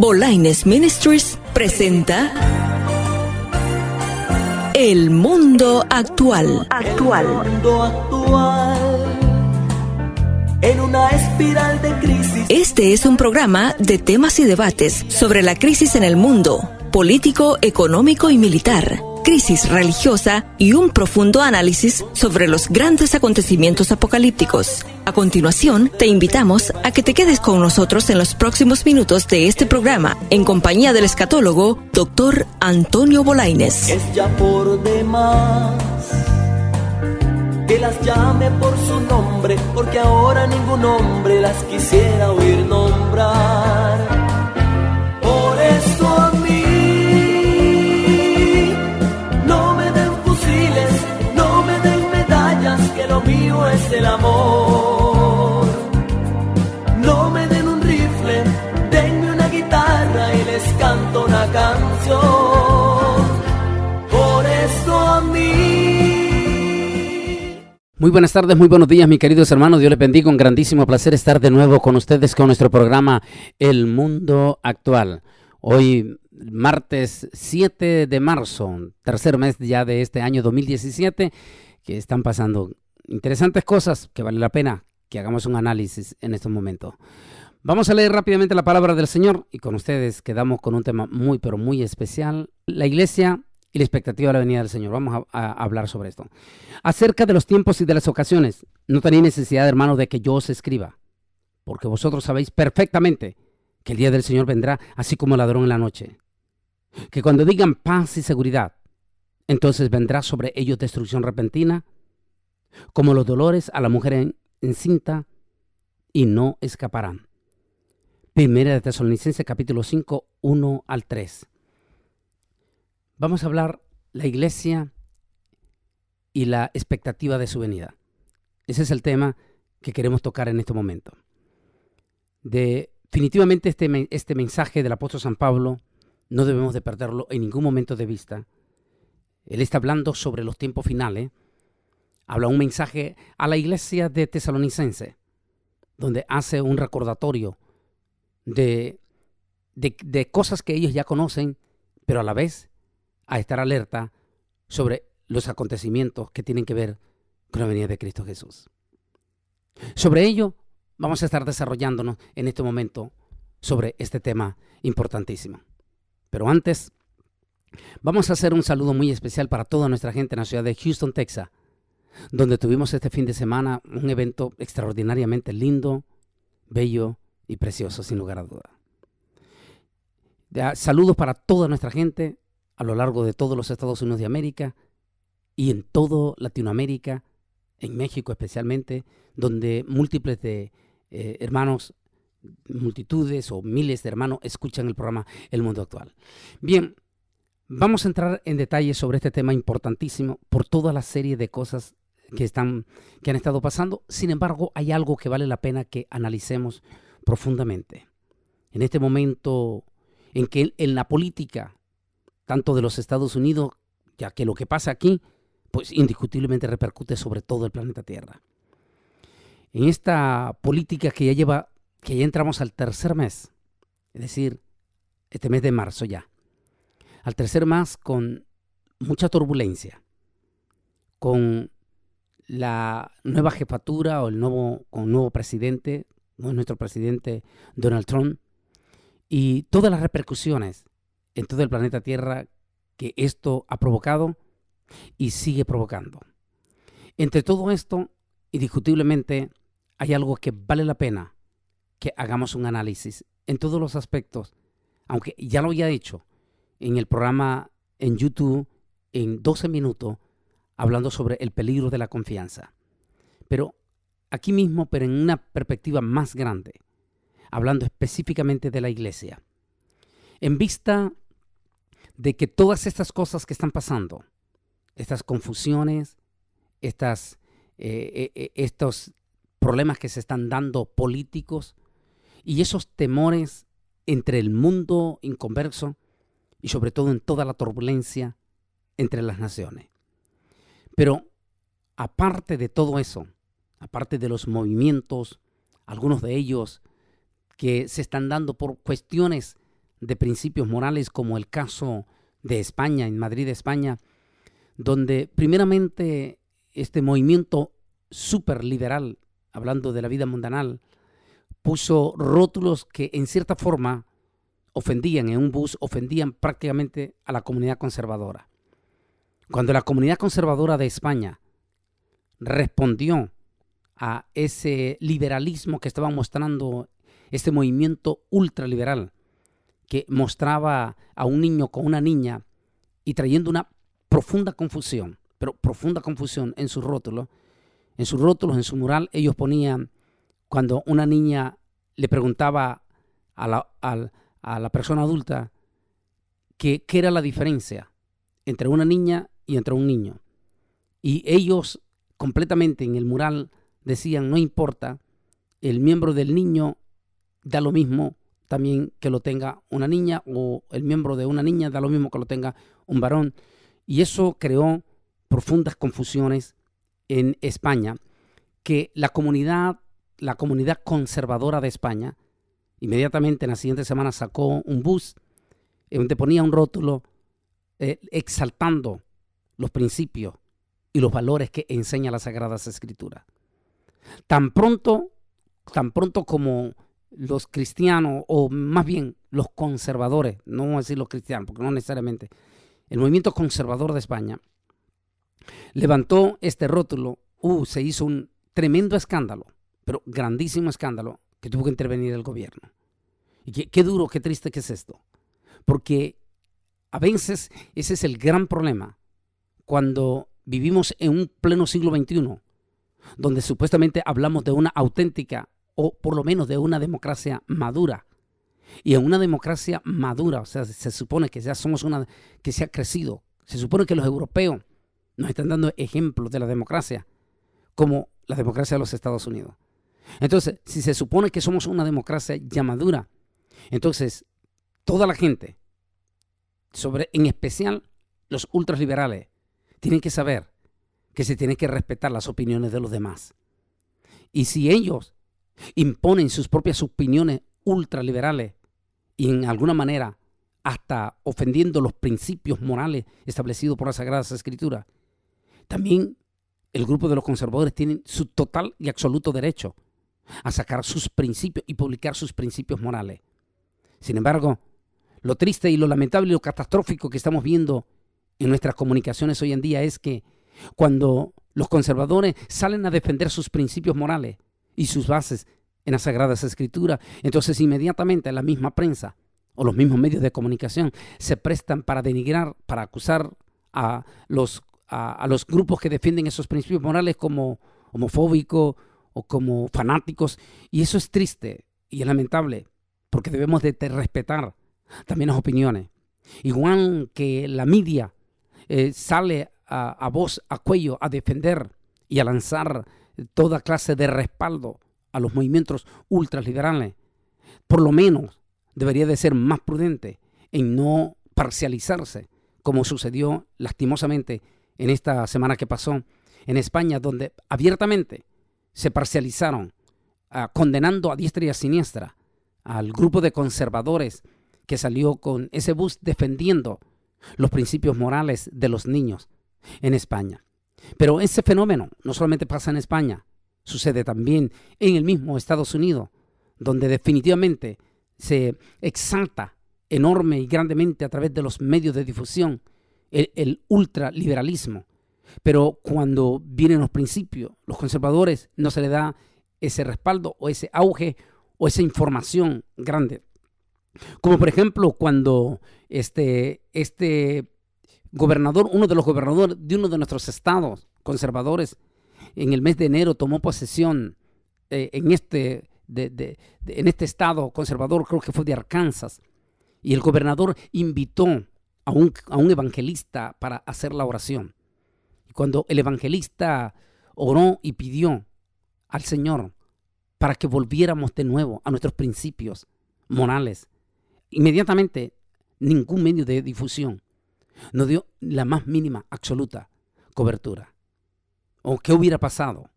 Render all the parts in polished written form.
Bolaines Ministries presenta El Mundo Actual. El mundo actual, en una espiral de crisis. Este es un programa de temas y debates sobre la crisis en el mundo, político, económico y militar, crisis religiosa y un profundo análisis sobre los grandes acontecimientos apocalípticos. A continuación, te invitamos a que te quedes con nosotros en los próximos minutos de este programa, en compañía del escatólogo Dr. Antonio Bolaines. Es ya por demás que las llame por su nombre, porque ahora ningún hombre las quisiera oír nombrar. Por eso a mí no me den fusiles, no me den medallas, que lo mío es el amor. No me den un rifle, denme una guitarra y les canto una canción. Por eso a mí. Muy buenas tardes, muy buenos días, mis queridos hermanos. Dios les bendiga. Un grandísimo placer estar de nuevo con ustedes con nuestro programa El Mundo Actual. Hoy, martes 7 de marzo, tercer mes ya de este año 2017, que están pasando interesantes cosas que vale la pena que hagamos un análisis en estos momentos. Vamos a leer rápidamente la palabra del Señor y con ustedes quedamos con un tema muy, pero muy especial. La iglesia y la expectativa de la venida del Señor. Vamos a hablar sobre esto. Acerca de los tiempos y de las ocasiones, no tenéis necesidad, hermanos, de que yo os escriba, porque vosotros sabéis perfectamente que el día del Señor vendrá así como ladrón en la noche. Que cuando digan paz y seguridad, entonces vendrá sobre ellos destrucción repentina, como los dolores a la mujer encinta, y no escaparán. Primera de Tesalonicenses capítulo 5, 1 al 3. Vamos a hablar la iglesia y la expectativa de su venida. Ese es el tema que queremos tocar en este momento. Definitivamente este mensaje del apóstol San Pablo no debemos de perderlo en ningún momento de vista. Él está hablando sobre los tiempos finales. Habla un mensaje a la iglesia de Tesalonicense, donde hace un recordatorio de cosas que ellos ya conocen, pero a la vez a estar alerta sobre los acontecimientos que tienen que ver con la venida de Cristo Jesús. Sobre ello vamos a estar desarrollándonos en este momento sobre este tema importantísimo. Pero antes, vamos a hacer un saludo muy especial para toda nuestra gente en la ciudad de Houston, Texas, donde tuvimos este fin de semana un evento extraordinariamente lindo, bello y precioso, sin lugar a duda. Saludos para toda nuestra gente a lo largo de todos los Estados Unidos de América y en toda Latinoamérica, en México especialmente, donde múltiples de hermanos, multitudes o miles de hermanos escuchan el programa El Mundo Actual. Bien, vamos a entrar en detalles sobre este tema importantísimo por toda la serie de cosas que han estado pasando. Sin embargo, hay algo que vale la pena que analicemos profundamente. En este momento en que en la política, tanto de los Estados Unidos, ya que lo que pasa aquí, pues indiscutiblemente repercute sobre todo el planeta Tierra. En esta política que ya entramos al tercer mes, es decir, este mes de marzo ya, al tercer mes con mucha turbulencia, con la nueva jefatura o con el nuevo presidente, nuestro presidente Donald Trump, y todas las repercusiones en todo el planeta Tierra que esto ha provocado y sigue provocando. Entre todo esto, indiscutiblemente, hay algo que vale la pena que hagamos un análisis en todos los aspectos, aunque ya lo había hecho en el programa en YouTube en 12 minutos, hablando sobre el peligro de la confianza. Pero aquí mismo, pero en una perspectiva más grande, hablando específicamente de la iglesia. En vista de que todas estas cosas que están pasando, estas confusiones, estos problemas que se están dando políticos y esos temores entre el mundo inconverso y sobre todo en toda la turbulencia entre las naciones. Pero aparte de todo eso, aparte de los movimientos, algunos de ellos que se están dando por cuestiones de principios morales, como el caso de España, en Madrid, España, donde primeramente este movimiento superliberal, hablando de la vida mundanal, puso rótulos que en cierta forma ofendían, en un bus ofendían prácticamente a la comunidad conservadora. Cuando la comunidad conservadora de España respondió a ese liberalismo que estaba mostrando este movimiento ultraliberal, que mostraba a un niño con una niña y trayendo una profunda confusión, pero profunda confusión en sus rótulos, en su mural, ellos ponían, cuando una niña le preguntaba a la persona adulta qué era la diferencia entre una niña y entre un niño. Y ellos completamente en el mural decían, no importa, el miembro del niño da lo mismo también que lo tenga una niña, o el miembro de una niña da lo mismo que lo tenga un varón. Y eso creó profundas confusiones en España, que la comunidad conservadora de España inmediatamente en la siguiente semana sacó un bus donde ponía un rótulo exaltando los principios y los valores que enseña las Sagradas Escrituras. Tan pronto como los cristianos, o más bien los conservadores, no vamos a decir los cristianos, porque no necesariamente, el movimiento conservador de España levantó este rótulo, se hizo un tremendo escándalo, pero grandísimo escándalo, que tuvo que intervenir el gobierno. Y qué duro, qué triste que es esto, porque a veces ese es el gran problema cuando vivimos en un pleno siglo XXI, donde supuestamente hablamos de una auténtica, o por lo menos de una democracia madura. Y en una democracia madura, o sea, se supone que ya somos que se ha crecido. Se supone que los europeos nos están dando ejemplos de la democracia, como la democracia de los Estados Unidos. Entonces, si se supone que somos una democracia ya madura, entonces toda la gente, en especial los ultraliberales, tienen que saber que se tienen que respetar las opiniones de los demás. Y si ellos imponen sus propias opiniones ultraliberales y en alguna manera hasta ofendiendo los principios morales establecidos por las Sagradas Escrituras, también el grupo de los conservadores tienen su total y absoluto derecho a sacar sus principios y publicar sus principios morales. Sin embargo, lo triste y lo lamentable y lo catastrófico que estamos viendo en nuestras comunicaciones hoy en día es que cuando los conservadores salen a defender sus principios morales y sus bases en las Sagradas Escrituras, entonces inmediatamente la misma prensa o los mismos medios de comunicación se prestan para denigrar, para acusar a los grupos que defienden esos principios morales como homofóbicos o como fanáticos. Y eso es triste y es lamentable, porque debemos de respetar también las opiniones. Igual que la media sale a voz, a cuello, a defender y a lanzar toda clase de respaldo a los movimientos ultraliberales, por lo menos debería de ser más prudente en no parcializarse, como sucedió lastimosamente en esta semana que pasó en España, donde abiertamente se parcializaron, condenando a diestra y a siniestra al grupo de conservadores que salió con ese bus defendiendo los principios morales de los niños en España. Pero ese fenómeno no solamente pasa en España, sucede también en el mismo Estados Unidos, donde definitivamente se exalta enorme y grandemente a través de los medios de difusión el ultraliberalismo. Pero cuando vienen los principios, los conservadores, no se le da ese respaldo o ese auge o esa información grande. Como por ejemplo cuando este gobernador, uno de los gobernadores de uno de nuestros estados conservadores, en el mes de enero tomó posesión en este estado conservador, creo que fue de Arkansas, y el gobernador invitó a un evangelista para hacer la oración. Y cuando el evangelista oró y pidió al Señor para que volviéramos de nuevo a nuestros principios morales, inmediatamente ningún medio de difusión nos dio la más mínima, absoluta cobertura. ¿O qué hubiera pasado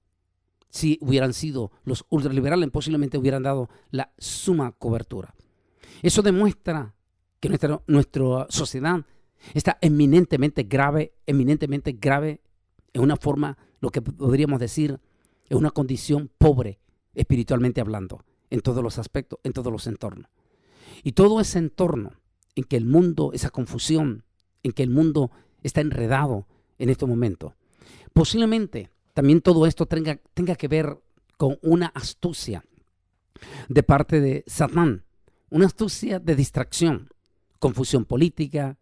si hubieran sido los ultraliberales? Posiblemente hubieran dado la suma cobertura. Eso demuestra que nuestra sociedad está eminentemente grave, en una forma, lo que podríamos decir, en una condición pobre, espiritualmente hablando, en todos los aspectos, en todos los entornos. Y todo ese entorno en que el mundo, esa confusión, en que el mundo está enredado en estos momentos, posiblemente también todo esto tenga que ver con una astucia de parte de Satán, una astucia de distracción, confusión política,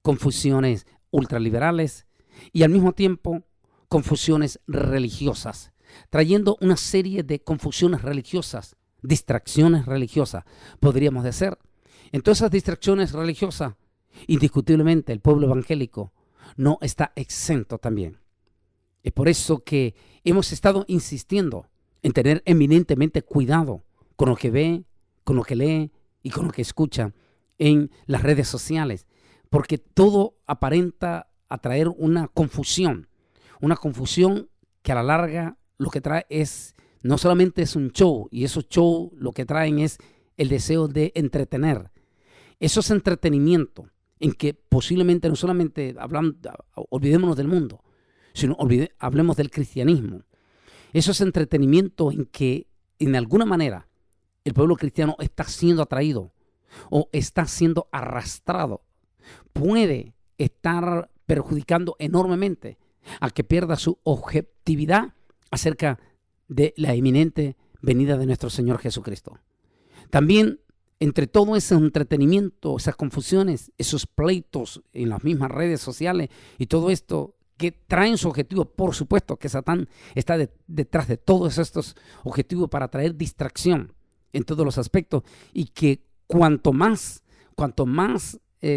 confusiones ultraliberales y al mismo tiempo confusiones religiosas, trayendo una serie de confusiones religiosas, distracciones religiosas, podríamos decir. En todas esas distracciones religiosas, indiscutiblemente el pueblo evangélico no está exento también. Es por eso que hemos estado insistiendo en tener eminentemente cuidado con lo que ve, con lo que lee y con lo que escucha en las redes sociales, porque todo aparenta atraer una confusión que a la larga lo que trae es, no solamente es un show, y esos shows lo que traen es el deseo de entretener. Esos entretenimientos en que posiblemente no solamente olvidémonos del mundo, sino hablemos del cristianismo. Esos entretenimientos en que en alguna manera el pueblo cristiano está siendo atraído o está siendo arrastrado, puede estar perjudicando enormemente a que pierda su objetividad acerca de la inminente venida de nuestro Señor Jesucristo. También entre todo ese entretenimiento, esas confusiones, esos pleitos en las mismas redes sociales y todo esto que traen su objetivo, por supuesto que Satán está detrás de todos estos objetivos para traer distracción en todos los aspectos, y que cuanto más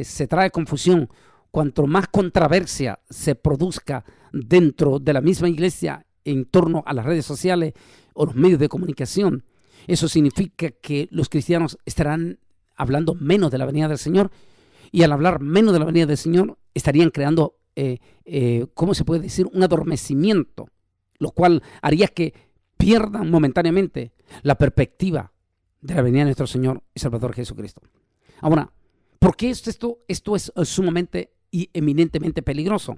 se trae confusión, cuanto más controversia se produzca dentro de la misma iglesia en torno a las redes sociales o los medios de comunicación, eso significa que los cristianos estarán hablando menos de la venida del Señor, y al hablar menos de la venida del Señor estarían creando, ¿cómo se puede decir?, un adormecimiento, lo cual haría que pierdan momentáneamente la perspectiva de la venida de nuestro Señor y Salvador Jesucristo. Ahora, ¿por qué esto es sumamente y eminentemente peligroso?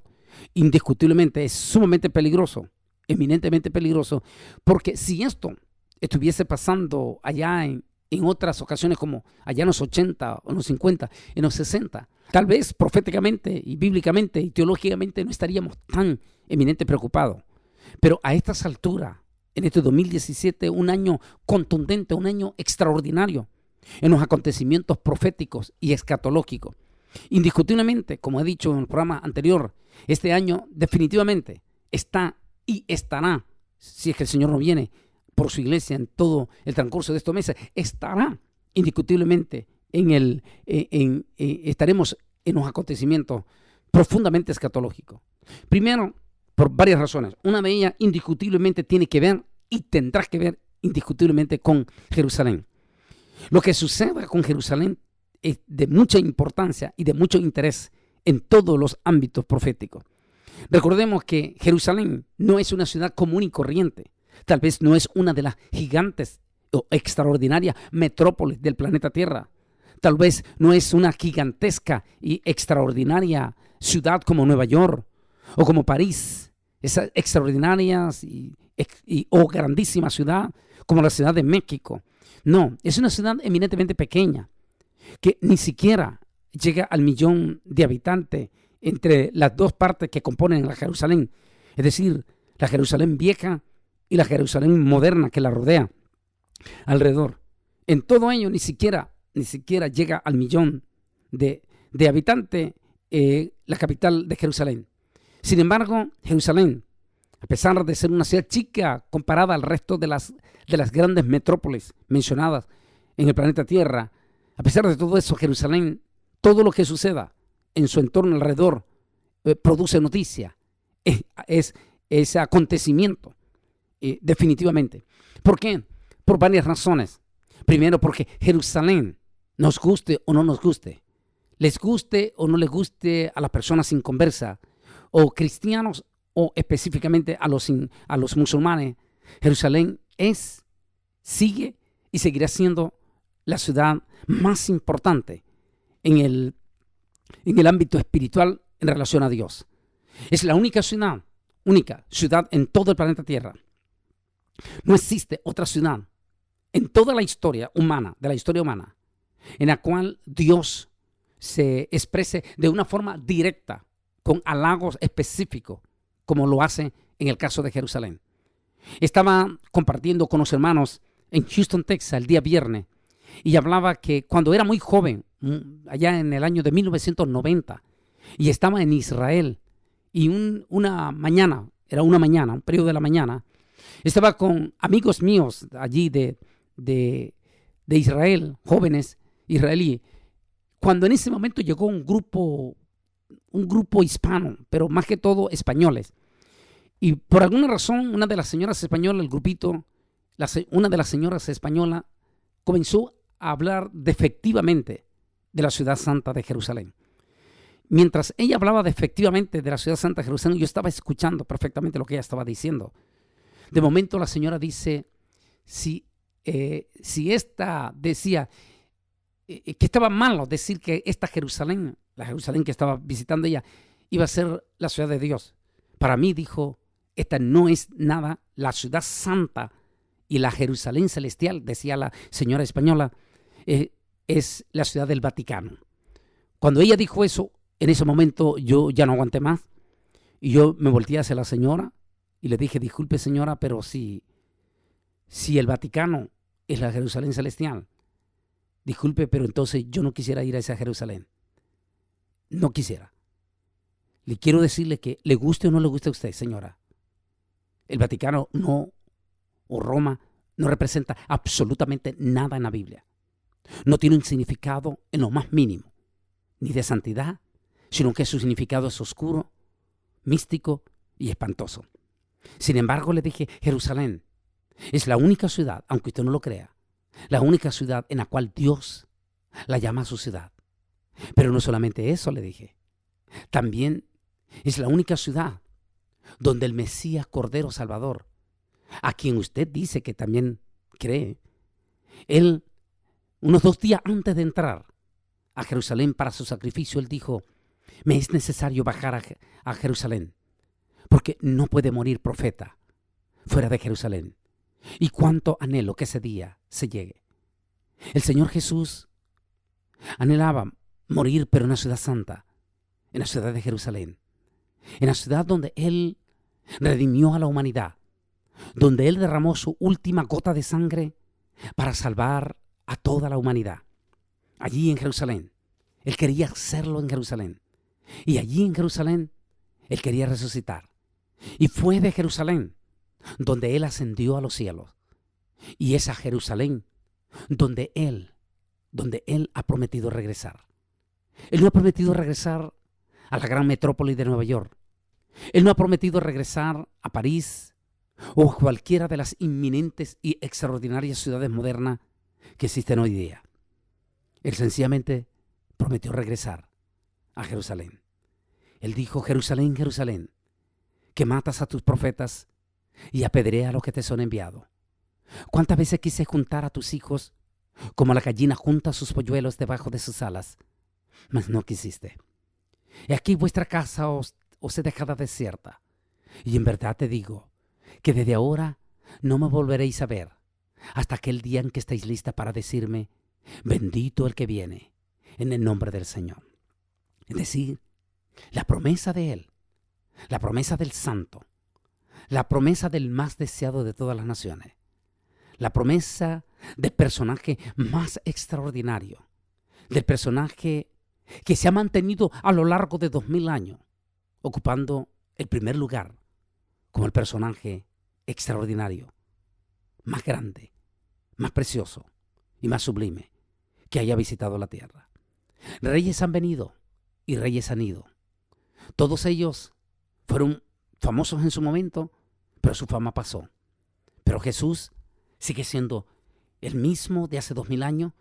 Indiscutiblemente es sumamente peligroso, eminentemente peligroso, porque si esto estuviese pasando allá en otras ocasiones, como allá en los 80 o en los 50, en los 60, tal vez proféticamente y bíblicamente y teológicamente no estaríamos tan eminentemente preocupados. Pero a estas alturas, en este 2017, un año contundente, un año extraordinario en los acontecimientos proféticos y escatológicos, indiscutiblemente, como he dicho en el programa anterior, este año definitivamente está y estará, si es que el Señor no viene por su iglesia en todo el transcurso de estos meses, estará indiscutiblemente estaremos en los acontecimientos profundamente escatológicos. Primero, por varias razones. Una de ellas indiscutiblemente tiene que ver y tendrá que ver indiscutiblemente con Jerusalén. Lo que suceda con Jerusalén es de mucha importancia y de mucho interés en todos los ámbitos proféticos. Recordemos que Jerusalén no es una ciudad común y corriente. Tal vez no es una de las gigantes o extraordinarias metrópolis del planeta Tierra. Tal vez no es una gigantesca y extraordinaria ciudad como Nueva York o como París. Esas extraordinarias o grandísima ciudad como la Ciudad de México. No, es una ciudad eminentemente pequeña que ni siquiera llega al 1.000.000 de habitantes entre las dos partes que componen la Jerusalén, es decir, la Jerusalén vieja y la Jerusalén moderna que la rodea alrededor. En todo ello ni siquiera llega al 1.000.000 de habitantes la capital de Jerusalén. Sin embargo, Jerusalén, a pesar de ser una ciudad chica comparada al resto de las grandes metrópolis mencionadas en el planeta Tierra, a pesar de todo eso, Jerusalén, todo lo que suceda en su entorno alrededor produce noticia, es ese acontecimiento, definitivamente. ¿Por qué? Por varias razones. Primero, porque Jerusalén, nos guste o no nos guste, les guste o no les guste a las personas sin conversa, o cristianos, o específicamente a los musulmanes, Jerusalén sigue y seguirá siendo la ciudad más importante en el ámbito espiritual en relación a Dios. Es la única ciudad en todo el planeta Tierra. No existe otra ciudad en toda la historia humana, en la cual Dios se exprese de una forma directa, con halagos específicos, como lo hace en el caso de Jerusalén. Estaba compartiendo con los hermanos en Houston, Texas, el día viernes, y hablaba que cuando era muy joven, allá en el año de 1990, y estaba en Israel, y una mañana, un periodo de la mañana, estaba con amigos míos allí de Israel, jóvenes israelíes, cuando en ese momento llegó un grupo hispano, pero más que todo españoles. Y por alguna razón, una de las señoras españolas, el grupito, una de las señoras españolas comenzó a hablar despectivamente de la ciudad santa de Jerusalén. Mientras ella hablaba despectivamente de la ciudad santa de Jerusalén, yo estaba escuchando perfectamente lo que ella estaba diciendo. De momento la señora dice, si esta decía que estaba malo decir que esta Jerusalén, la Jerusalén que estaba visitando ella, iba a ser la ciudad de Dios. Para mí, dijo, esta no es nada, la ciudad santa y la Jerusalén celestial, decía la señora española, es la ciudad del Vaticano. Cuando ella dijo eso, en ese momento yo ya no aguanté más y yo me volteé hacia la señora y le dije, disculpe señora, pero si el Vaticano es la Jerusalén celestial, disculpe, pero entonces yo no quisiera ir a esa Jerusalén. No quisiera. Le quiero decirle que le guste o no le guste a usted, señora, el Vaticano o Roma no representa absolutamente nada en la Biblia. No tiene un significado en lo más mínimo, ni de santidad, sino que su significado es oscuro, místico y espantoso. Sin embargo, le dije, Jerusalén es la única ciudad, aunque usted no lo crea, la única ciudad en la cual Dios la llama su ciudad. Pero no solamente eso, le dije, también es la única ciudad donde el Mesías Cordero Salvador, a quien usted dice que también cree, él, unos 2 días antes de entrar a Jerusalén para su sacrificio, él dijo, me es necesario bajar a Jerusalén, porque no puede morir profeta fuera de Jerusalén. Y cuánto anhelo que ese día se llegue. El Señor Jesús anhelaba morir, pero en la ciudad santa, en la ciudad de Jerusalén, en la ciudad donde Él redimió a la humanidad, donde Él derramó su última gota de sangre para salvar a toda la humanidad. Allí en Jerusalén, Él quería hacerlo en Jerusalén. Y allí en Jerusalén, Él quería resucitar. Y fue de Jerusalén donde Él ascendió a los cielos. Y es a Jerusalén donde Él ha prometido regresar. Él no ha prometido regresar a la gran metrópoli de Nueva York. Él no ha prometido regresar a París o a cualquiera de las inminentes y extraordinarias ciudades modernas que existen hoy día. Él sencillamente prometió regresar a Jerusalén. Él dijo, Jerusalén, Jerusalén, que matas a tus profetas y apedreas a los que te son enviados. ¿Cuántas veces quise juntar a tus hijos como la gallina junta sus polluelos debajo de sus alas? Mas no quisiste. Y aquí vuestra casa os he dejado desierta. Y en verdad te digo que desde ahora no me volveréis a ver hasta aquel día en que estéis lista para decirme, bendito el que viene en el nombre del Señor. Es decir, la promesa de Él, la promesa del Santo, la promesa del más deseado de todas las naciones, la promesa del personaje más extraordinario, del personaje que se ha mantenido a lo largo de 2000 años, ocupando el primer lugar como el personaje extraordinario, más grande, más precioso y más sublime que haya visitado la tierra. Reyes han venido y reyes han ido. Todos ellos fueron famosos en su momento, pero su fama pasó. Pero Jesús sigue siendo el mismo de hace 2000 años,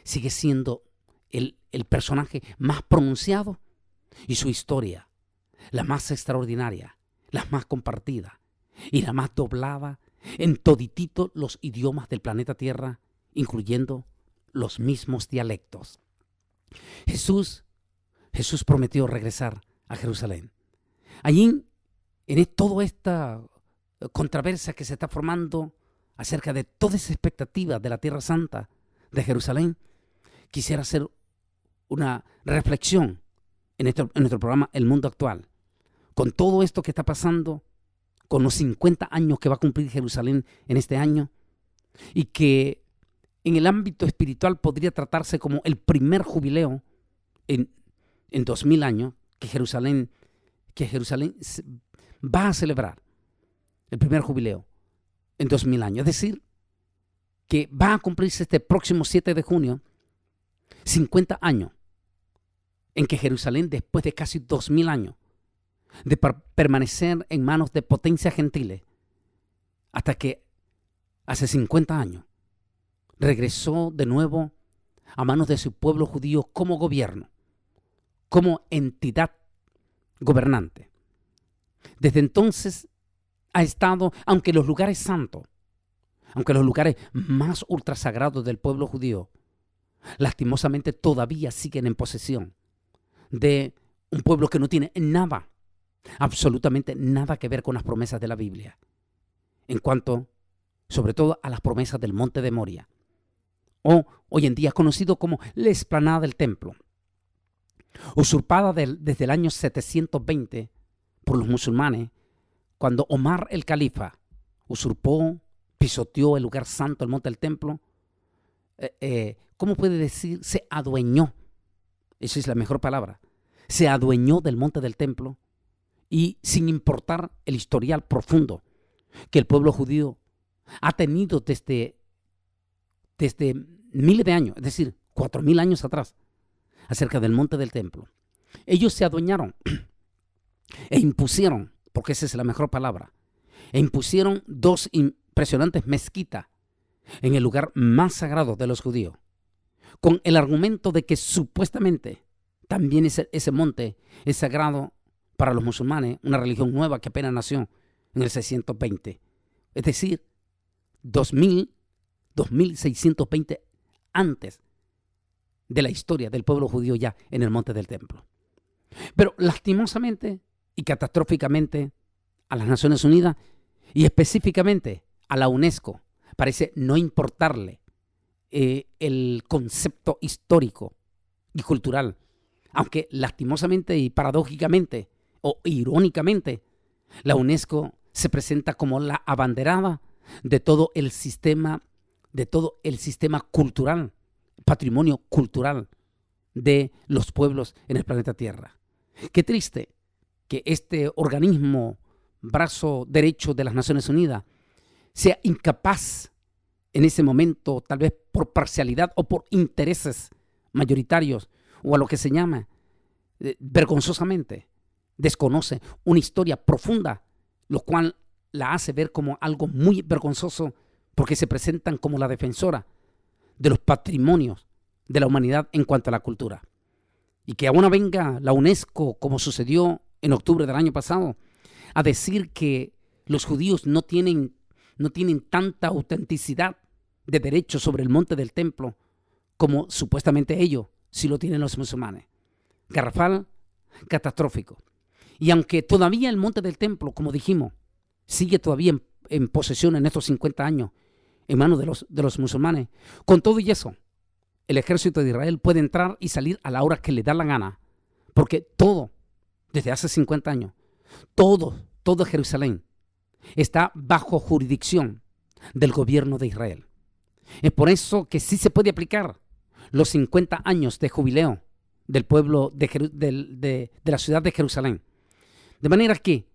sigue siendo el personaje más pronunciado y su historia, la más extraordinaria, la más compartida y la más doblada en toditito los idiomas del planeta Tierra, incluyendo los mismos dialectos. Jesús prometió regresar a Jerusalén. Allí, en toda esta controversia que se está formando acerca de toda esa expectativa de la Tierra Santa de Jerusalén, quisiera hacer una reflexión en nuestro programa El Mundo Actual. Con todo esto que está pasando, con los 50 años que va a cumplir Jerusalén en este año, y que en el ámbito espiritual podría tratarse como el primer jubileo en 2000 años que Jerusalén va a celebrar, el primer jubileo en 2000 años. Es decir, que va a cumplirse este próximo 7 de junio 50 años en que Jerusalén, después de casi 2000 años de permanecer en manos de potencias gentiles, hasta que hace 50 años regresó de nuevo a manos de su pueblo judío como gobierno, como entidad gobernante. Desde entonces ha estado, aunque los lugares santos, aunque los lugares más ultrasagrados del pueblo judío, lastimosamente todavía siguen en posesión de un pueblo que no tiene nada, absolutamente nada que ver con las promesas de la Biblia, en cuanto, sobre todo, a las promesas del Monte de Moria, o hoy en día conocido como la explanada del templo, usurpada desde el año 720 por los musulmanes, cuando Omar el Califa usurpó, pisoteó el lugar santo, el monte del templo. ¿Cómo puede decir? Se adueñó, esa es la mejor palabra, se adueñó del monte del templo, y sin importar el historial profundo que el pueblo judío ha tenido desde miles de años, es decir, 4000 años atrás, acerca del monte del templo. Ellos se adueñaron e impusieron, porque esa es la mejor palabra, e impusieron 2 impresionantes mezquitas en el lugar más sagrado de los judíos, con el argumento de que supuestamente también ese monte es sagrado para los musulmanes, una religión nueva que apenas nació en el 620. Es decir, 2620 antes de la historia del pueblo judío ya en el monte del templo. Pero lastimosamente y catastróficamente a las Naciones Unidas y específicamente a la UNESCO parece no importarle el concepto histórico y cultural, aunque lastimosamente y paradójicamente o irónicamente la UNESCO se presenta como la abanderada de todo el sistema cultural, patrimonio cultural de los pueblos en el planeta Tierra. Qué triste que este organismo, brazo derecho de las Naciones Unidas, sea incapaz en ese momento, tal vez por parcialidad o por intereses mayoritarios, o a lo que se llama vergonzosamente, desconoce una historia profunda, lo cual la hace ver como algo muy vergonzoso, porque se presentan como la defensora de los patrimonios de la humanidad en cuanto a la cultura. Y que aún venga la UNESCO, como sucedió en octubre del año pasado, a decir que los judíos no tienen tanta autenticidad de derecho sobre el monte del templo como supuestamente ellos sí lo tienen los musulmanes. Garrafal, catastrófico. Y aunque todavía el monte del templo, como dijimos, sigue todavía en posesión en estos 50 años en manos de los musulmanes, con todo y eso, el ejército de Israel puede entrar y salir a la hora que le da la gana, porque todo, desde hace 50 años, todo Jerusalén está bajo jurisdicción del gobierno de Israel. Es por eso que sí se puede aplicar los 50 años de jubileo del pueblo de la ciudad de Jerusalén. De manera que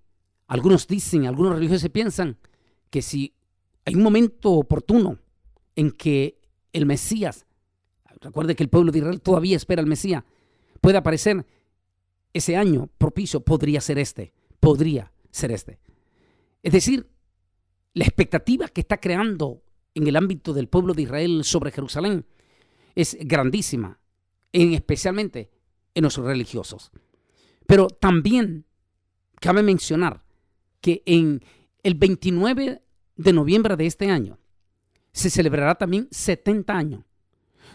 algunos religiosos piensan que si hay un momento oportuno en que el Mesías, recuerde que el pueblo de Israel todavía espera al Mesías, puede aparecer, ese año propicio podría ser este. Es decir, la expectativa que está creando en el ámbito del pueblo de Israel sobre Jerusalén es grandísima, especialmente en los religiosos. Pero también cabe mencionar que en el 29 de noviembre de este año se celebrará también 70 años.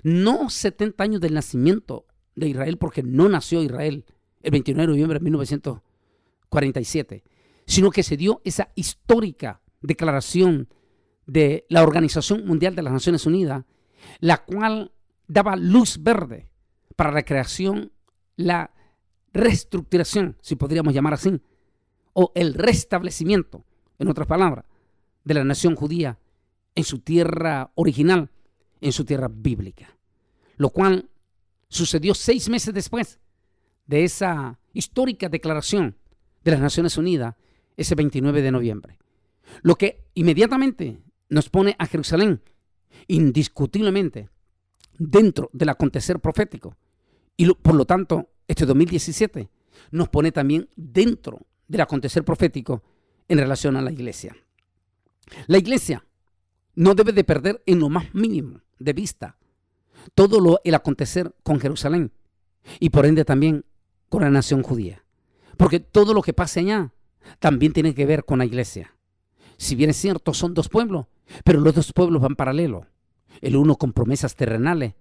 No 70 años del nacimiento de Israel, porque no nació Israel el 29 de noviembre de 1947, sino que se dio esa histórica declaración de la Organización Mundial de las Naciones Unidas, la cual daba luz verde para la creación, la reestructuración, si podríamos llamar así, o el restablecimiento, en otras palabras, de la nación judía en su tierra original, en su tierra bíblica. Lo cual sucedió 6 meses después de esa histórica declaración de las Naciones Unidas, ese 29 de noviembre. Lo que inmediatamente nos pone a Jerusalén indiscutiblemente dentro del acontecer profético. Y por lo tanto, este 2017 nos pone también dentro del acontecer profético en relación a la iglesia. La iglesia no debe de perder en lo más mínimo de vista todo el acontecer con Jerusalén y por ende también con la nación judía. Porque todo lo que pase allá también tiene que ver con la iglesia. Si bien es cierto, son 2 pueblos, pero los 2 pueblos van paralelos. El uno con promesas terrenales,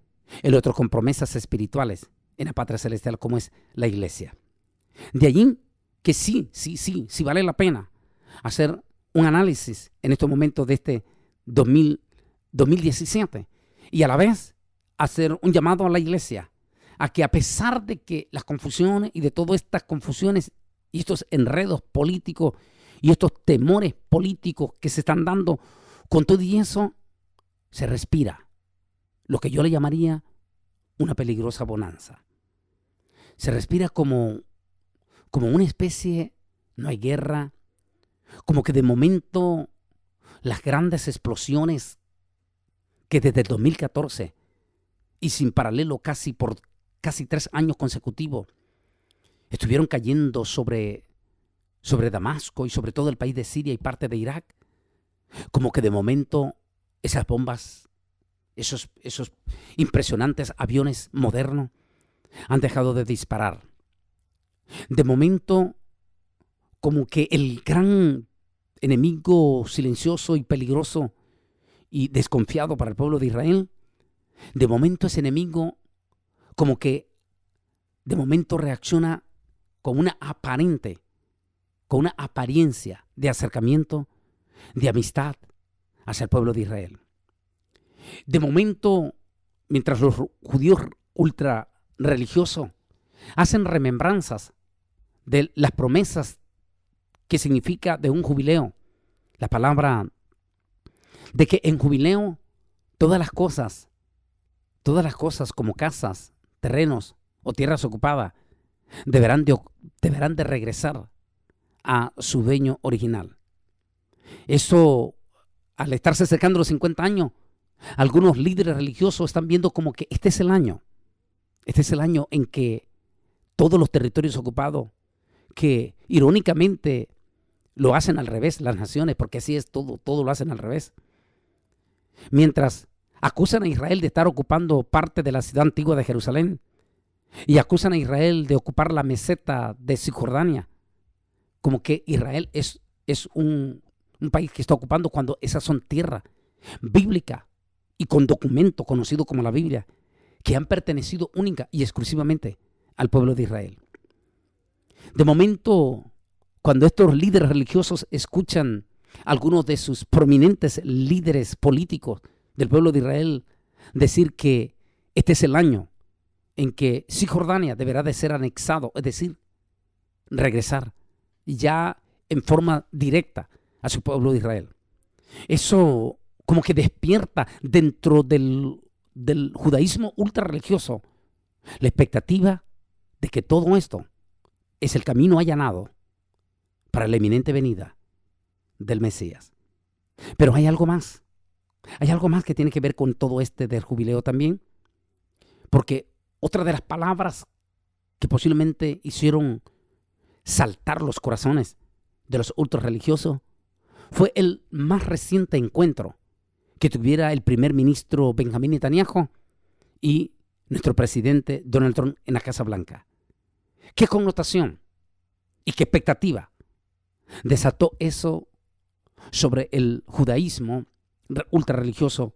el otro con promesas espirituales en la patria celestial como es la iglesia. De allí que sí vale la pena hacer un análisis en estos momentos de este 2017 y a la vez hacer un llamado a la iglesia a que, a pesar de que las confusiones y de todas estas confusiones y estos enredos políticos y estos temores políticos que se están dando, con todo y eso se respira lo que yo le llamaría una peligrosa bonanza. Se respira como una especie, no hay guerra, como que de momento las grandes explosiones que desde el 2014 y sin paralelo por casi 3 años consecutivos estuvieron cayendo sobre Damasco y sobre todo el país de Siria y parte de Irak, como que de momento esas bombas, esos impresionantes aviones modernos han dejado de disparar. De momento, como que el gran enemigo silencioso y peligroso y desconfiado para el pueblo de Israel, de momento ese enemigo como que de momento reacciona con una apariencia de acercamiento, de amistad hacia el pueblo de Israel. De momento, mientras los judíos ultra religiosos hacen remembranzas de las promesas que significa de un jubileo, la palabra de que en jubileo todas las cosas como casas, terrenos o tierras ocupadas deberán de regresar a su dueño original. Eso, al estarse acercando los 50 años, algunos líderes religiosos están viendo como que este es el año en que todos los territorios ocupados, que irónicamente lo hacen al revés las naciones, porque así es todo lo hacen al revés. Mientras acusan a Israel de estar ocupando parte de la ciudad antigua de Jerusalén y acusan a Israel de ocupar la meseta de Cisjordania, como que Israel es un país que está ocupando cuando esas son tierra bíblica y con documento conocido como la Biblia, que han pertenecido única y exclusivamente al pueblo de Israel. De momento, cuando estos líderes religiosos escuchan a algunos de sus prominentes líderes políticos del pueblo de Israel decir que este es el año en que Cisjordania deberá de ser anexado, es decir, regresar ya en forma directa a su pueblo de Israel. Eso como que despierta dentro del judaísmo ultra religioso la expectativa de que todo esto es el camino allanado para la inminente venida del Mesías. Pero hay algo más que tiene que ver con todo del jubileo también, porque otra de las palabras que posiblemente hicieron saltar los corazones de los ultra religiosos fue el más reciente encuentro que tuviera el primer ministro Benjamín Netanyahu y nuestro presidente Donald Trump en la Casa Blanca. ¿Qué connotación y qué expectativa desató eso sobre el judaísmo ultrarreligioso,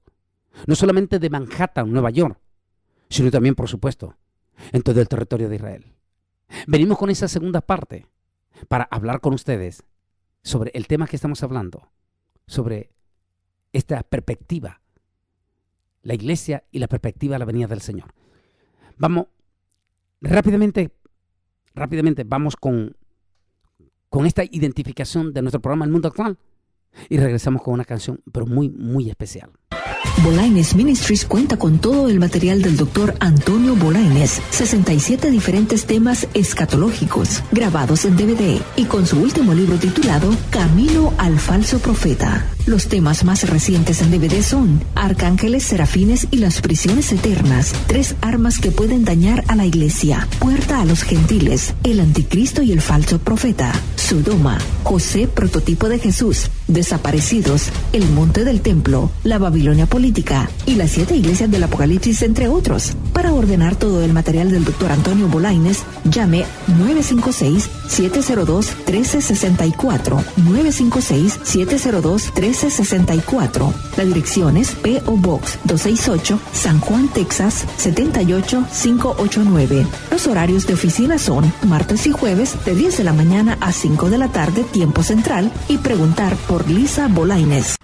no solamente de Manhattan, Nueva York, sino también, por supuesto, en todo el territorio de Israel. Venimos con esa segunda parte para hablar con ustedes sobre el tema que estamos hablando, sobre esta perspectiva, la iglesia y la perspectiva de la venida del Señor. Vamos rápidamente vamos con esta identificación de nuestro programa El Mundo Actual y regresamos con una canción, pero muy, muy especial. Bolaines Ministries cuenta con todo el material del Dr. Antonio Bolaines, 67 diferentes temas escatológicos grabados en DVD y con su último libro titulado Camino al Falso Profeta. Los temas más recientes en DVD son Arcángeles, Serafines y las Prisiones Eternas, 3 armas que pueden dañar a la iglesia, Puerta a los Gentiles, El Anticristo y el Falso Profeta, Sodoma, José, prototipo de Jesús, Desaparecidos, El Monte del Templo, la Babilonia Política y las 7 iglesias del Apocalipsis, entre otros. Para ordenar todo el material del Dr. Antonio Bolaines, llame 956-702-1364, 956-702-1364. La dirección es P.O. Box 268, San Juan, Texas 78589. Los horarios de oficina son martes y jueves de 10 de la mañana a 5 de la tarde, tiempo central, y preguntar por Lisa Bolaines.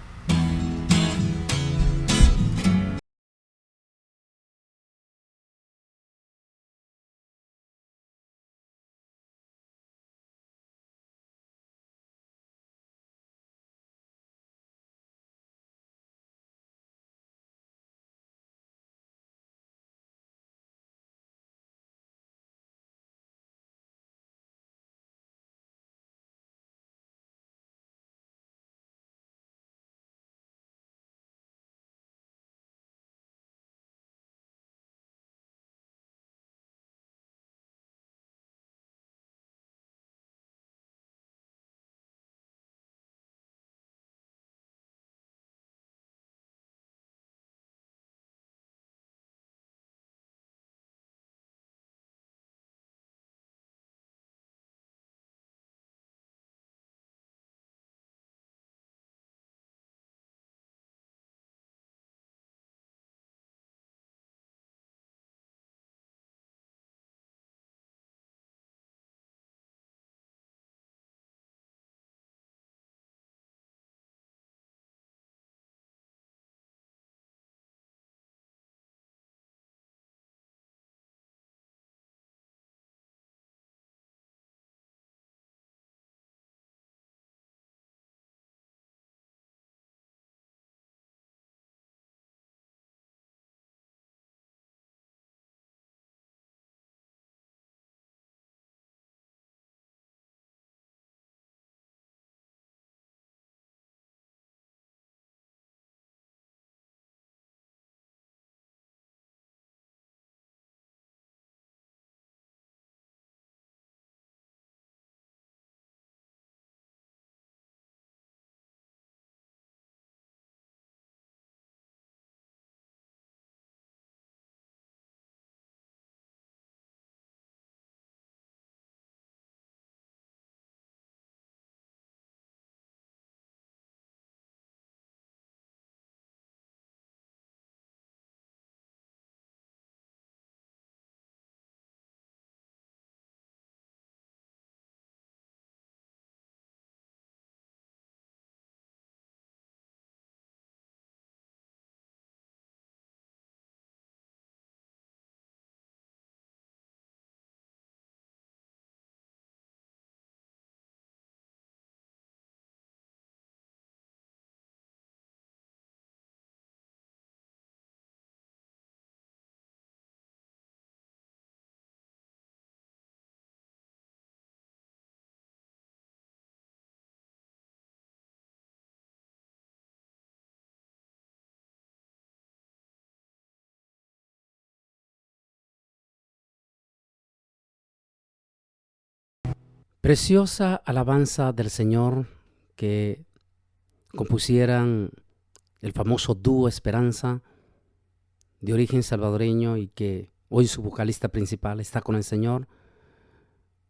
Preciosa alabanza del Señor que compusieran el famoso dúo Esperanza, de origen salvadoreño, y que hoy su vocalista principal está con el Señor,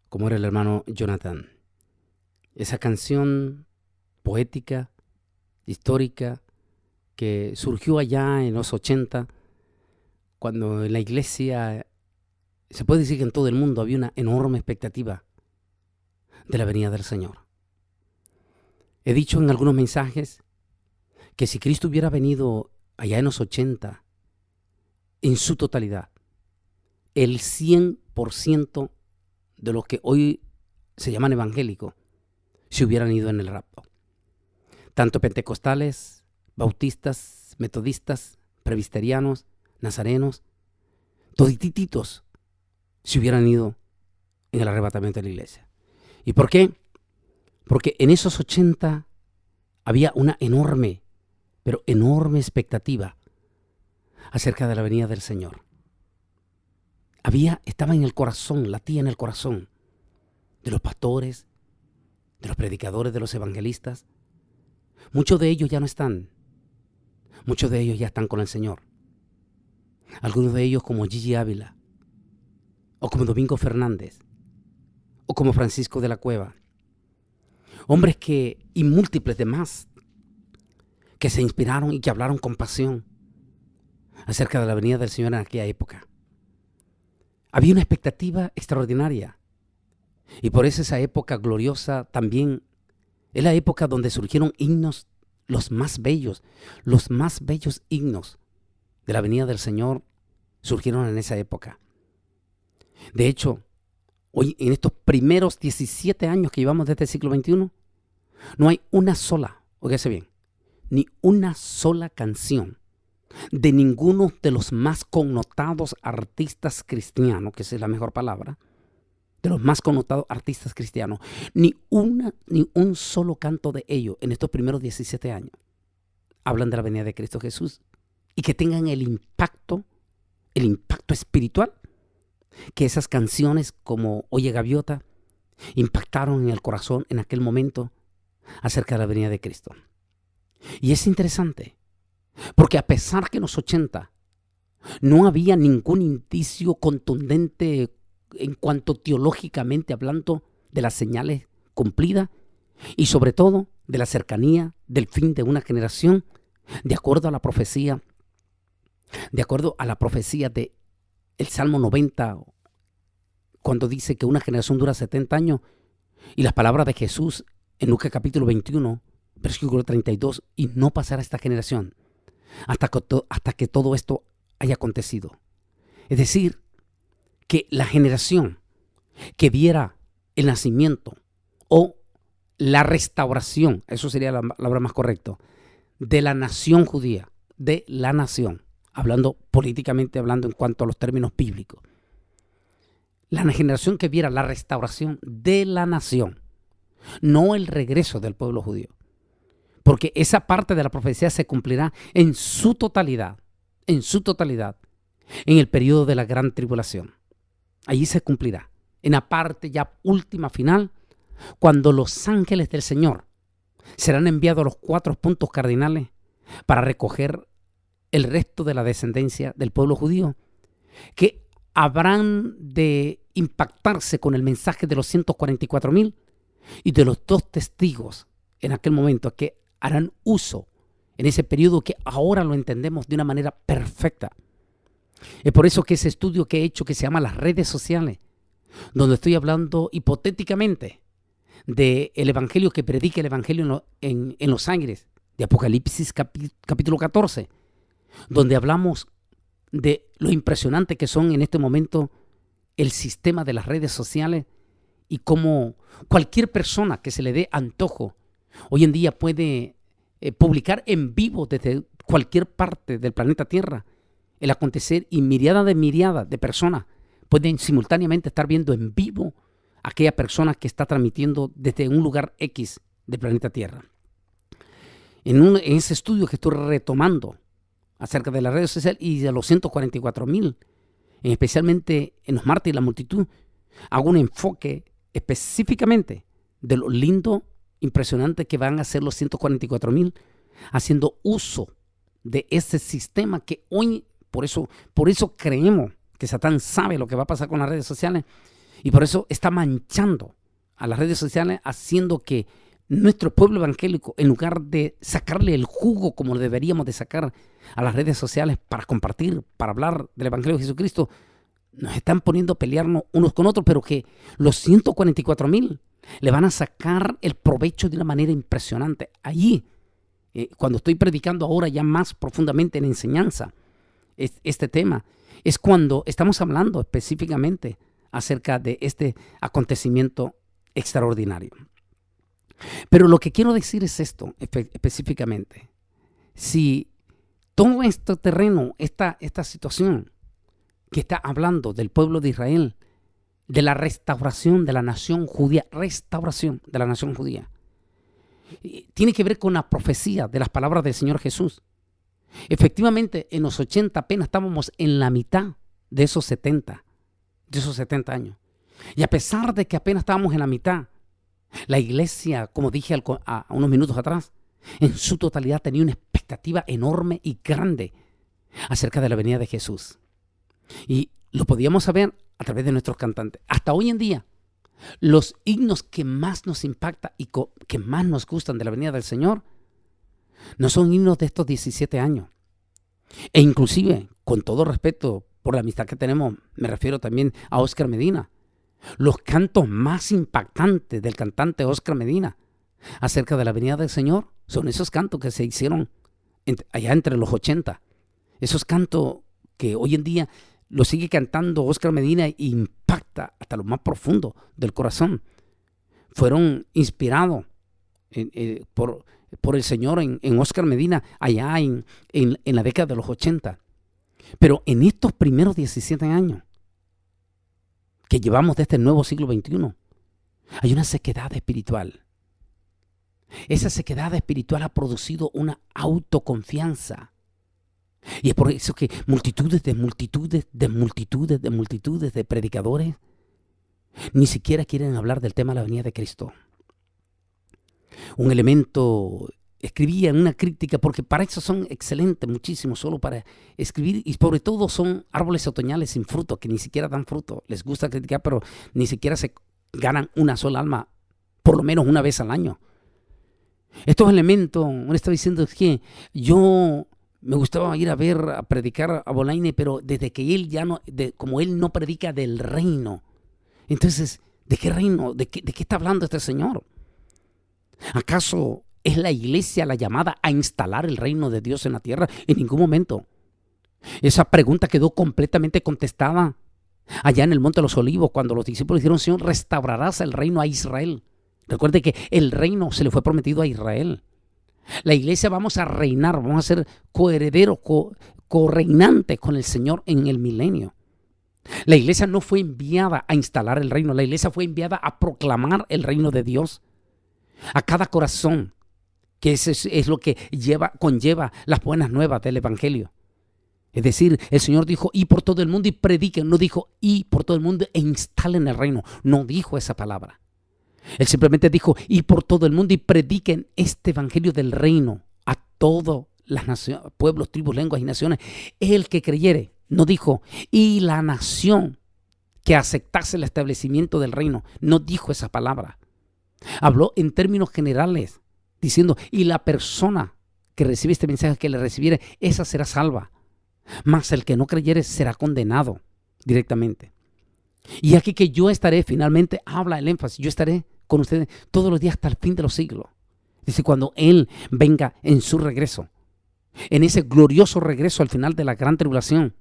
como era el hermano Jonathan. Esa canción poética, histórica, que surgió allá en los 80, cuando en la iglesia se puede decir que en todo el mundo había una enorme expectativa de la venida del Señor. He dicho en algunos mensajes que si Cristo hubiera venido allá en los 80, en su totalidad, el 100% de los que hoy se llaman evangélicos se hubieran ido en el rapto. Tanto pentecostales, bautistas, metodistas, presbiterianos, nazarenos, todititos se hubieran ido en el arrebatamiento de la iglesia. ¿Y por qué? Porque en esos 80 había una enorme, pero enorme expectativa acerca de la venida del Señor. Estaba en el corazón, latía en el corazón de los pastores, de los predicadores, de los evangelistas. Muchos de ellos ya no están. Muchos de ellos ya están con el Señor. Algunos de ellos como Gigi Ávila, o como Domingo Fernández, o como Francisco de la Cueva. Hombres y múltiples demás, que se inspiraron y que hablaron con pasión acerca de la venida del Señor en aquella época. Había una expectativa extraordinaria. Y por eso esa época gloriosa también es la época donde surgieron himnos, los más bellos himnos de la venida del Señor surgieron en esa época. De hecho, hoy en estos primeros 17 años que llevamos de este siglo XXI, no hay una sola, óigase bien, ni una sola canción de ninguno de los más connotados artistas cristianos, que esa es la mejor palabra, de los más connotados artistas cristianos, ni un solo canto de ellos en estos primeros 17 años hablan de la venida de Cristo Jesús y que tengan el impacto espiritual que esas canciones como Oye Gaviota impactaron en el corazón en aquel momento acerca de la venida de Cristo. Y es interesante, porque a pesar que en los 80 no había ningún indicio contundente en cuanto teológicamente hablando de las señales cumplidas y sobre todo de la cercanía del fin de una generación, de acuerdo a la profecía de el Salmo 90, cuando dice que una generación dura 70 años, y las palabras de Jesús en Lucas capítulo 21, versículo 32, y no pasará esta generación hasta que todo esto haya acontecido. Es decir, que la generación que viera el nacimiento o la restauración, eso sería la palabra más correcta, de la nación judía, de la nación, hablando políticamente, hablando en cuanto a los términos bíblicos, la generación que viera la restauración de la nación, no el regreso del pueblo judío, porque esa parte de la profecía se cumplirá en su totalidad, en el periodo de la gran tribulación. Allí se cumplirá, en la parte ya última final, cuando los ángeles del Señor serán enviados a los 4 puntos cardinales para recoger el resto de la descendencia del pueblo judío, que habrán de impactarse con el mensaje de los 144,000 y de los 2 testigos en aquel momento que harán uso en ese periodo que ahora lo entendemos de una manera perfecta. Es por eso que ese estudio que he hecho, que se llama las redes sociales, donde estoy hablando hipotéticamente del evangelio que predica el evangelio en los aires, de Apocalipsis capítulo 14, donde hablamos de lo impresionante que son en este momento el sistema de las redes sociales y cómo cualquier persona que se le dé antojo hoy en día puede publicar en vivo desde cualquier parte del planeta Tierra el acontecer, y miriada de personas pueden simultáneamente estar viendo en vivo a aquella persona que está transmitiendo desde un lugar X del planeta Tierra. En ese estudio que estoy retomando acerca de las redes sociales y de los 144,000, especialmente en los mártires y la multitud, hago un enfoque específicamente de lo lindo, impresionante que van a ser los 144,000 haciendo uso de ese sistema que hoy, por eso creemos que Satán sabe lo que va a pasar con las redes sociales y por eso está manchando a las redes sociales, haciendo que nuestro pueblo evangélico, en lugar de sacarle el jugo como deberíamos de sacar a las redes sociales para compartir, para hablar del evangelio de Jesucristo, nos están poniendo a pelearnos unos con otros, pero que los 144,000 le van a sacar el provecho de una manera impresionante. Allí, cuando estoy predicando ahora ya más profundamente en enseñanza, este tema, es cuando estamos hablando específicamente acerca de este acontecimiento extraordinario. Pero lo que quiero decir es esto específicamente. Si todo este terreno, esta situación que está hablando del pueblo de Israel, de la restauración de la nación judía, restauración de la nación judía, tiene que ver con la profecía de las palabras del Señor Jesús. Efectivamente, en los 80 apenas estábamos en la mitad de esos 70 años. Y a pesar de que apenas estábamos en la mitad, la iglesia, como dije a unos minutos atrás, en su totalidad tenía una expectativa enorme y grande acerca de la venida de Jesús. Y lo podíamos saber a través de nuestros cantantes. Hasta hoy en día, los himnos que más nos impactan y que más nos gustan de la venida del Señor no son himnos de estos 17 años. E inclusive, con todo respeto por la amistad que tenemos, me refiero también a Oscar Medina. Los cantos más impactantes del cantante Oscar Medina acerca de la venida del Señor son esos cantos que se hicieron allá entre los 80. Esos cantos que hoy en día lo sigue cantando Oscar Medina e impacta hasta lo más profundo del corazón. Fueron inspirados por el Señor en Oscar Medina allá en la década de los 80. Pero en estos primeros 17 años que llevamos de este nuevo siglo XXI, hay una sequedad espiritual. Esa sequedad espiritual ha producido una autoconfianza. Y es por eso que multitudes de predicadores ni siquiera quieren hablar del tema de la venida de Cristo. Un elemento, escribía en una crítica, porque para eso son excelentes muchísimo, solo para escribir, y sobre todo son árboles otoñales sin fruto, que ni siquiera dan fruto. Les gusta criticar, pero ni siquiera se ganan una sola alma, por lo menos una vez al año. Estos elementos, uno está diciendo que yo me gustaba ir a predicar a Bolaine, pero desde que él ya no, como él no predica del reino, entonces, ¿de qué reino? ¿De qué está hablando este señor? ¿Acaso es la iglesia la llamada a instalar el reino de Dios en la tierra? En ningún momento. Esa pregunta quedó completamente contestada allá en el Monte de los Olivos, cuando los discípulos dijeron: Señor, ¿restaurarás el reino a Israel? Recuerde que el reino se le fue prometido a Israel. La iglesia vamos a reinar, vamos a ser coherederos, correinantes con el Señor en el milenio. La iglesia no fue enviada a instalar el reino, la iglesia fue enviada a proclamar el reino de Dios a cada corazón, que es lo que conlleva las buenas nuevas del evangelio. Es decir, el Señor dijo: y por todo el mundo y prediquen. No dijo: y por todo el mundo e instalen el reino. No dijo esa palabra. Él simplemente dijo: y por todo el mundo y prediquen este evangelio del reino a todas las naciones, pueblos, tribus, lenguas y naciones. El que creyere. No dijo: y la nación que aceptase el establecimiento del reino. No dijo esa palabra. Habló en términos generales, diciendo: y la persona que recibe este mensaje, que le recibiere, esa será salva. Mas el que no creyere será condenado directamente. Y aquí que yo estaré, finalmente habla el énfasis, yo estaré con ustedes todos los días hasta el fin de los siglos. Dice, cuando Él venga en su regreso, en ese glorioso regreso al final de la gran tribulación,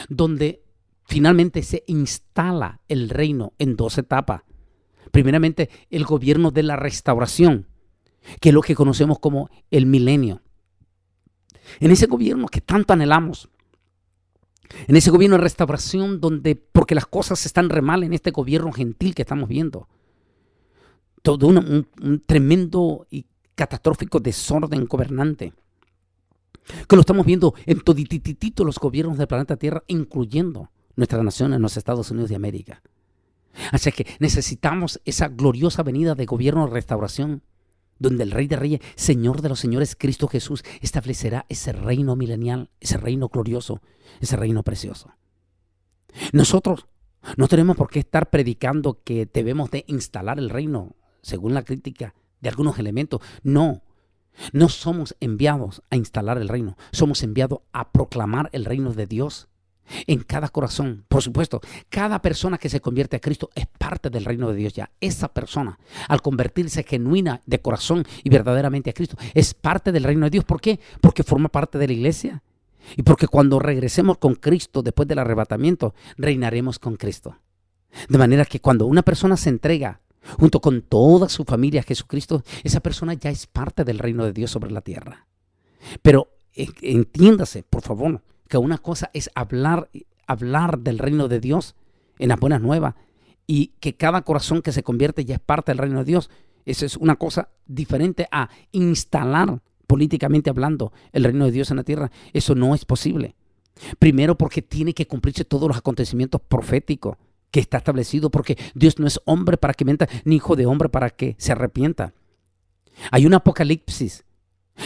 donde finalmente se instala el reino en dos etapas. Primeramente, el gobierno de la restauración, que es lo que conocemos como el milenio. En ese gobierno que tanto anhelamos, en ese gobierno de restauración porque las cosas están re mal en este gobierno gentil que estamos viendo. Todo un tremendo y catastrófico desorden gobernante, que lo estamos viendo en todititito los gobiernos del planeta Tierra, incluyendo nuestra nación en los Estados Unidos de América. Así que necesitamos esa gloriosa venida de gobierno de restauración, donde el Rey de Reyes, Señor de los Señores, Cristo Jesús, establecerá ese reino milenial, ese reino glorioso, ese reino precioso. Nosotros no tenemos por qué estar predicando que debemos de instalar el reino, según la crítica de algunos elementos. No somos enviados a instalar el reino, somos enviados a proclamar el reino de Dios en cada corazón. Por supuesto, cada persona que se convierte a Cristo es parte del reino de Dios ya. Esa persona, al convertirse genuina de corazón y verdaderamente a Cristo, es parte del reino de Dios. ¿Por qué? Porque forma parte de la iglesia. Y porque cuando regresemos con Cristo después del arrebatamiento, reinaremos con Cristo. De manera que cuando una persona se entrega junto con toda su familia a Jesucristo, esa persona ya es parte del reino de Dios sobre la tierra. Pero entiéndase, por favor, que una cosa es hablar del reino de Dios en las buenas nuevas y que cada corazón que se convierte ya es parte del reino de Dios. Eso es una cosa diferente a instalar políticamente hablando el reino de Dios en la tierra. Eso no es posible. Primero porque tiene que cumplirse todos los acontecimientos proféticos que está establecido, porque Dios no es hombre para que mienta, ni hijo de hombre para que se arrepienta. Hay un apocalipsis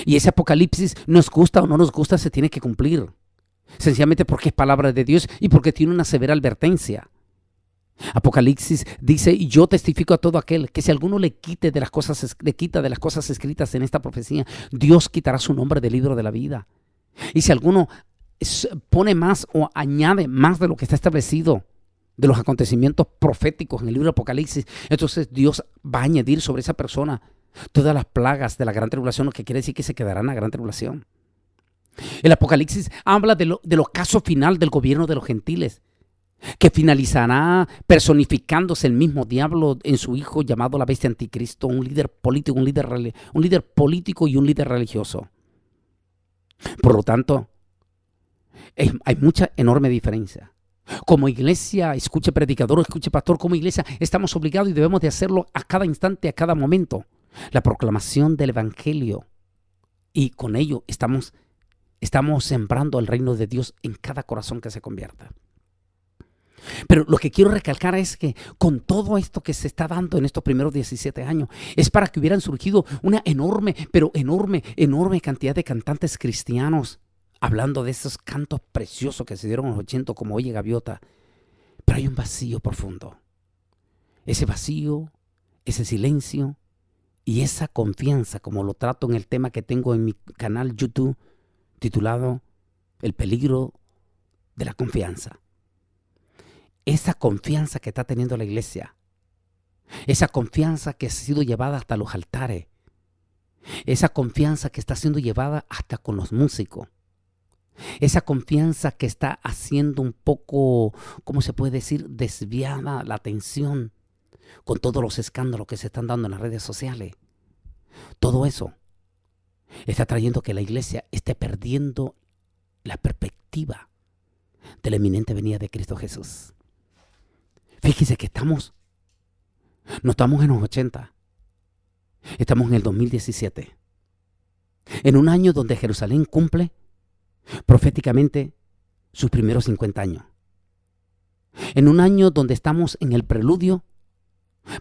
y ese apocalipsis nos gusta o no nos gusta, se tiene que cumplir. Sencillamente porque es palabra de Dios y porque tiene una severa advertencia. Apocalipsis dice: y yo testifico a todo aquel que si alguno le quita de las cosas escritas en esta profecía, Dios quitará su nombre del libro de la vida. Y si alguno pone más o añade más de lo que está establecido de los acontecimientos proféticos en el libro de Apocalipsis, entonces Dios va a añadir sobre esa persona todas las plagas de la gran tribulación, lo que quiere decir que se quedará en la gran tribulación. El Apocalipsis habla del ocaso final del gobierno de los gentiles, que finalizará personificándose el mismo diablo en su hijo llamado la bestia anticristo, un líder político y un líder religioso. Por lo tanto, hay mucha enorme diferencia. Como iglesia, escuche predicador, escuche pastor, como iglesia estamos obligados y debemos de hacerlo a cada instante, a cada momento. La proclamación del evangelio, y con ello estamos sembrando el reino de Dios en cada corazón que se convierta. Pero lo que quiero recalcar es que con todo esto que se está dando en estos primeros 17 años, es para que hubieran surgido una enorme cantidad de cantantes cristianos hablando de esos cantos preciosos que se dieron en los 80 como Oye Gaviota. Pero hay un vacío profundo. Ese vacío, ese silencio y esa confianza, como lo trato en el tema que tengo en mi canal YouTube titulado El peligro de la confianza. Esa confianza que está teniendo la iglesia, esa confianza que ha sido llevada hasta los altares, esa confianza que está siendo llevada hasta con los músicos, esa confianza que está haciendo un poco, ¿cómo se puede decir?, desviada la atención con todos los escándalos que se están dando en las redes sociales. Todo eso está trayendo que la iglesia esté perdiendo la perspectiva de la inminente venida de Cristo Jesús. Fíjese que no estamos en los 80, estamos en el 2017, en un año donde Jerusalén cumple proféticamente sus primeros 50 años, en un año donde estamos en el preludio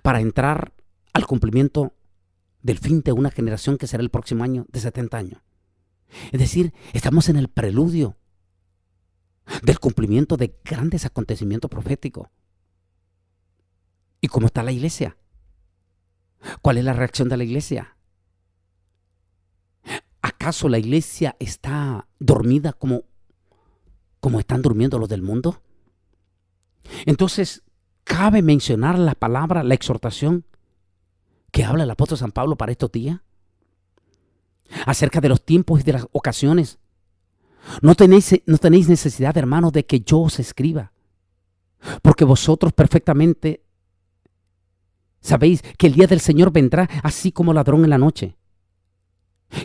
para entrar al cumplimiento del fin de una generación que será el próximo año de 70 años. Es decir, estamos en el preludio del cumplimiento de grandes acontecimientos proféticos. ¿Y cómo está la iglesia? ¿Cuál es la reacción de la iglesia? ¿Acaso la iglesia está dormida como están durmiendo los del mundo? Entonces, cabe mencionar la palabra, la exhortación que habla el apóstol San Pablo para estos días, acerca de los tiempos y de las ocasiones. No tenéis necesidad, hermanos, de que yo os escriba, porque vosotros perfectamente sabéis que el día del Señor vendrá así como ladrón en la noche.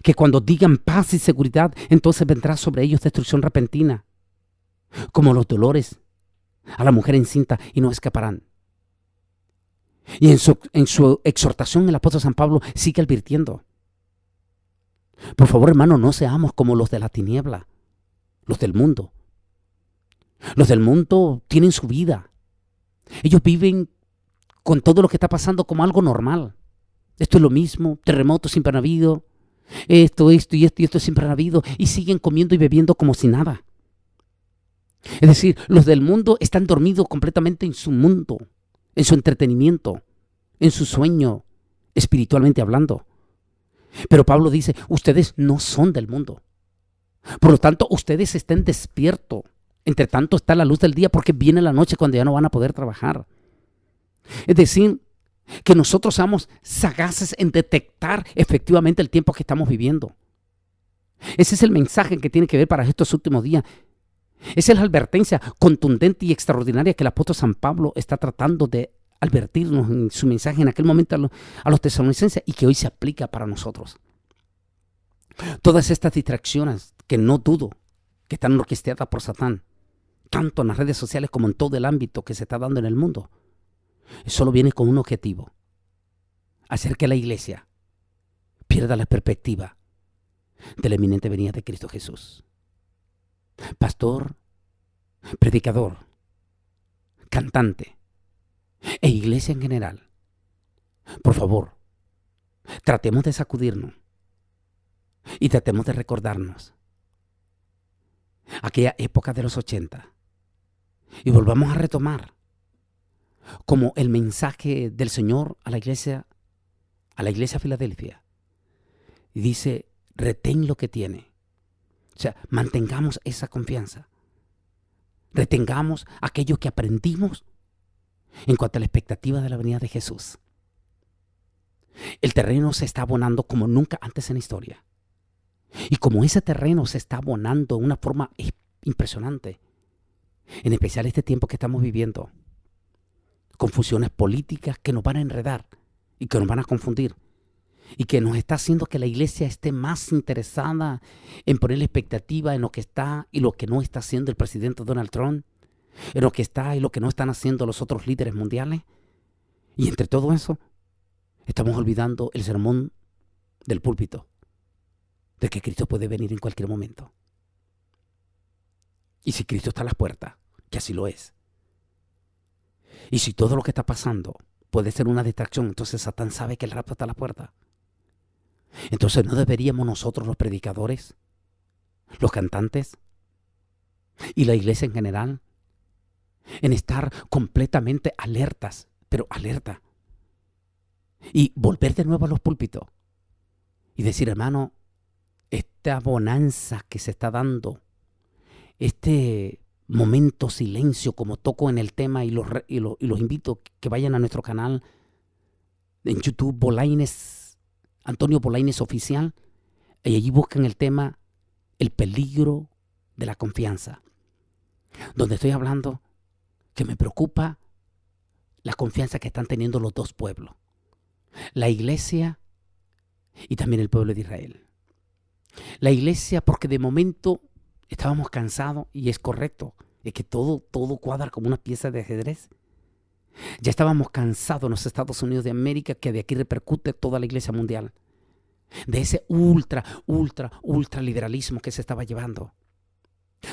Que cuando digan paz y seguridad, entonces vendrá sobre ellos destrucción repentina, como los dolores a la mujer encinta, y no escaparán. Y en su exhortación el apóstol San Pablo sigue advirtiendo: por favor, hermano, no seamos como los de la tiniebla, los del mundo. Los del mundo tienen su vida. Ellos viven con todo lo que está pasando como algo normal. Esto es lo mismo, terremotos siempre han habido, esto siempre han habido, y siguen comiendo y bebiendo como si nada. Es decir, los del mundo están dormidos completamente en su mundo, en su entretenimiento, en su sueño, espiritualmente hablando. Pero Pablo dice: ustedes no son del mundo. Por lo tanto, ustedes estén despiertos Entre tanto está la luz del día, porque viene la noche cuando ya no van a poder trabajar. Es decir, que nosotros seamos sagaces en detectar efectivamente el tiempo que estamos viviendo. Ese es el mensaje que tiene que ver para estos últimos días. Esa es la advertencia contundente y extraordinaria que el apóstol San Pablo está tratando de advertirnos en su mensaje en aquel momento a los tesalonicenses, y que hoy se aplica para nosotros. Todas estas distracciones, que no dudo que están orquestadas por Satán, tanto en las redes sociales como en todo el ámbito que se está dando en el mundo, solo viene con un objetivo: hacer que la iglesia pierda la perspectiva de la inminente venida de Cristo Jesús. Pastor, predicador, cantante e iglesia en general, por favor, tratemos de sacudirnos y tratemos de recordarnos aquella época de los 80 y volvamos a retomar como el mensaje del Señor a la iglesia Filadelfia. Y dice: retén lo que tiene. O sea, mantengamos esa confianza. Retengamos aquello que aprendimos en cuanto a la expectativa de la venida de Jesús. El terreno se está abonando como nunca antes en la historia. Y como ese terreno se está abonando de una forma impresionante, en especial este tiempo que estamos viviendo, confusiones políticas que nos van a enredar y que nos van a confundir, y que nos está haciendo que la iglesia esté más interesada en poner la expectativa en lo que está y lo que no está haciendo el presidente Donald Trump, en lo que está y lo que no están haciendo los otros líderes mundiales. Y entre todo eso, estamos olvidando el sermón del púlpito, de que Cristo puede venir en cualquier momento. Y si Cristo está a las puertas, que así lo es, y si todo lo que está pasando puede ser una distracción, entonces Satán sabe que el rapto está a la puerta. Entonces no deberíamos nosotros, los predicadores, los cantantes y la iglesia en general, en estar completamente alertas, pero alerta, y volver de nuevo a los púlpitos y decir: hermano, esta bonanza que se está dando, este momento silencio, como toco en el tema, y los invito que vayan a nuestro canal en YouTube, Antonio Bolaines Oficial, y allí buscan el tema El peligro de la confianza, donde estoy hablando que me preocupa la confianza que están teniendo los dos pueblos, la iglesia y también el pueblo de Israel. La iglesia, porque de momento estábamos cansados, y es correcto, es que todo cuadra como una pieza de ajedrez. Ya estábamos cansados en los Estados Unidos de América, que de aquí repercute toda la iglesia mundial, de ese ultra liberalismo que se estaba llevando,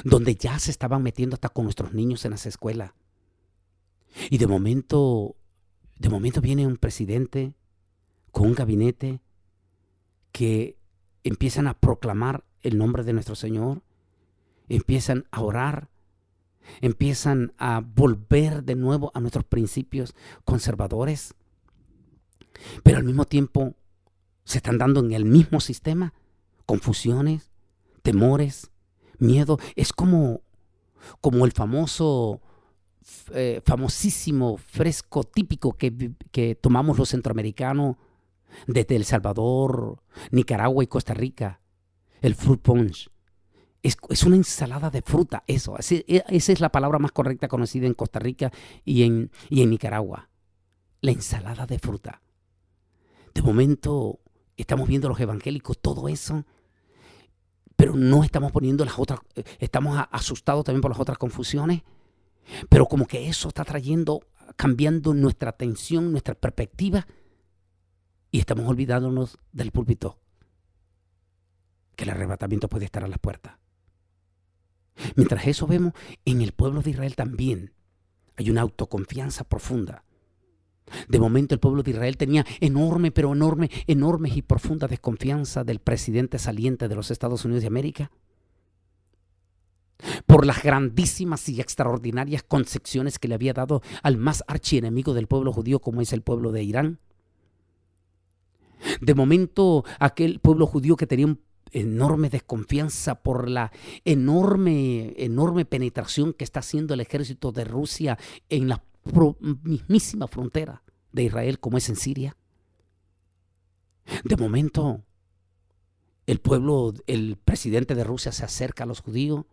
donde ya se estaban metiendo hasta con nuestros niños en las escuelas. Y de momento viene un presidente con un gabinete que empiezan a proclamar el nombre de nuestro Señor, empiezan a orar, empiezan a volver de nuevo a nuestros principios conservadores, pero al mismo tiempo se están dando en el mismo sistema confusiones, temores, miedo. Es como el famosísimo fresco típico que tomamos los centroamericanos desde El Salvador, Nicaragua y Costa Rica, el fruit punch. Es una ensalada de fruta, esa es la palabra más correcta conocida en Costa Rica y en Nicaragua. La ensalada de fruta. De momento estamos viendo los evangélicos todo eso, pero no estamos poniendo las otras, estamos asustados también por las otras confusiones, pero como que eso está cambiando nuestra atención, nuestra perspectiva, y estamos olvidándonos del púlpito, que el arrebatamiento puede estar a las puertas. Mientras eso vemos, en el pueblo de Israel también hay una autoconfianza profunda. De momento el pueblo de Israel tenía enorme y profunda desconfianza del presidente saliente de los Estados Unidos de América, por las grandísimas y extraordinarias concesiones que le había dado al más archienemigo del pueblo judío, como es el pueblo de Irán. De momento aquel pueblo judío que tenía enorme desconfianza por la enorme penetración que está haciendo el ejército de Rusia en la mismísima frontera de Israel, como es en Siria. De momento, el presidente de Rusia se acerca a los judíos,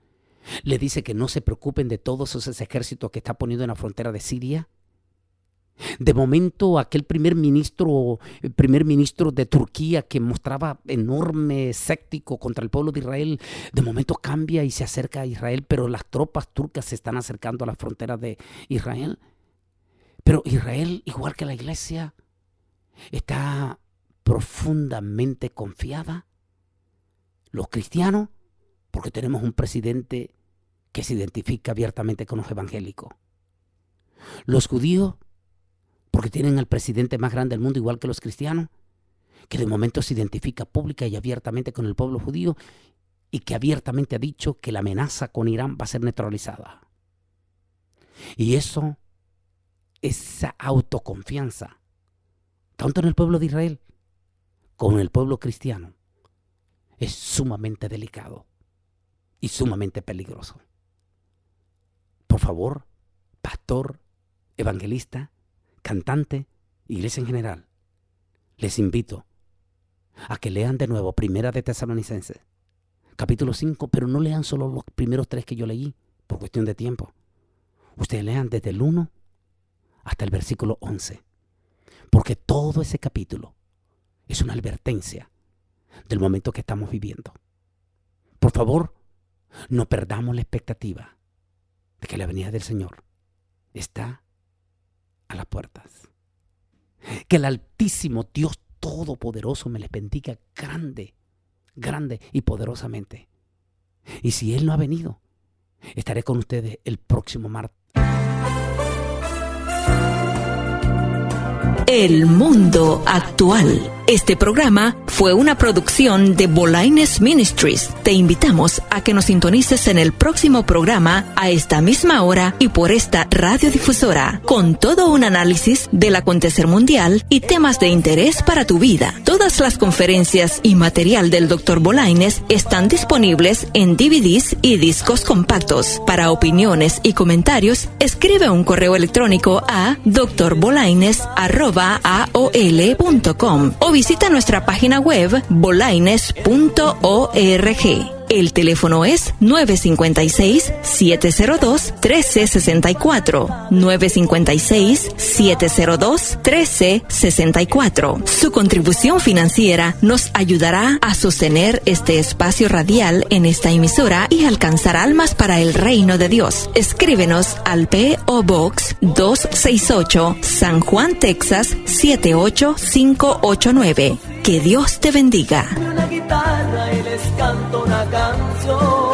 le dice que no se preocupen de todos esos ejércitos que está poniendo en la frontera de Siria. De momento, aquel primer ministro de Turquía que mostraba enorme escéptico contra el pueblo de Israel, de momento cambia y se acerca a Israel, pero las tropas turcas se están acercando a la frontera de Israel. Pero Israel, igual que la iglesia, está profundamente confiada. Los cristianos, porque tenemos un presidente que se identifica abiertamente con los evangélicos. Los judíos, porque tienen al presidente más grande del mundo, igual que los cristianos, que de momento se identifica pública y abiertamente con el pueblo judío y que abiertamente ha dicho que la amenaza con Irán va a ser neutralizada. Y esa autoconfianza, tanto en el pueblo de Israel como en el pueblo cristiano, es sumamente delicado y sumamente peligroso. Por favor, pastor, evangelista, cantante, iglesia en general, les invito a que lean de nuevo Primera de Tesalonicenses, capítulo 5, pero no lean solo los primeros 3 que yo leí, por cuestión de tiempo. Ustedes lean desde el 1 hasta el versículo 11, porque todo ese capítulo es una advertencia del momento que estamos viviendo. Por favor, no perdamos la expectativa de que la venida del Señor está a las puertas. Que el Altísimo Dios Todopoderoso me les bendiga grande y poderosamente. Y si Él no ha venido, estaré con ustedes el próximo martes. El mundo actual. Este programa fue una producción de Bolaines Ministries. Te invitamos a que nos sintonices en el próximo programa a esta misma hora y por esta radiodifusora, con todo un análisis del acontecer mundial y temas de interés para tu vida. Todas las conferencias y material del Dr. Bolaines están disponibles en DVDs y discos compactos. Para opiniones y comentarios, escribe un correo electrónico a drbolaines@aol.com o visita nuestra página web bolaines.org. El teléfono es 956-702-1364. 956-702-1364. Su contribución financiera nos ayudará a sostener este espacio radial en esta emisora y alcanzar almas para el reino de Dios. Escríbenos al P.O. Box 268, San Juan, Texas 78589. Que Dios te bendiga. Una guitarra y les canto una canción.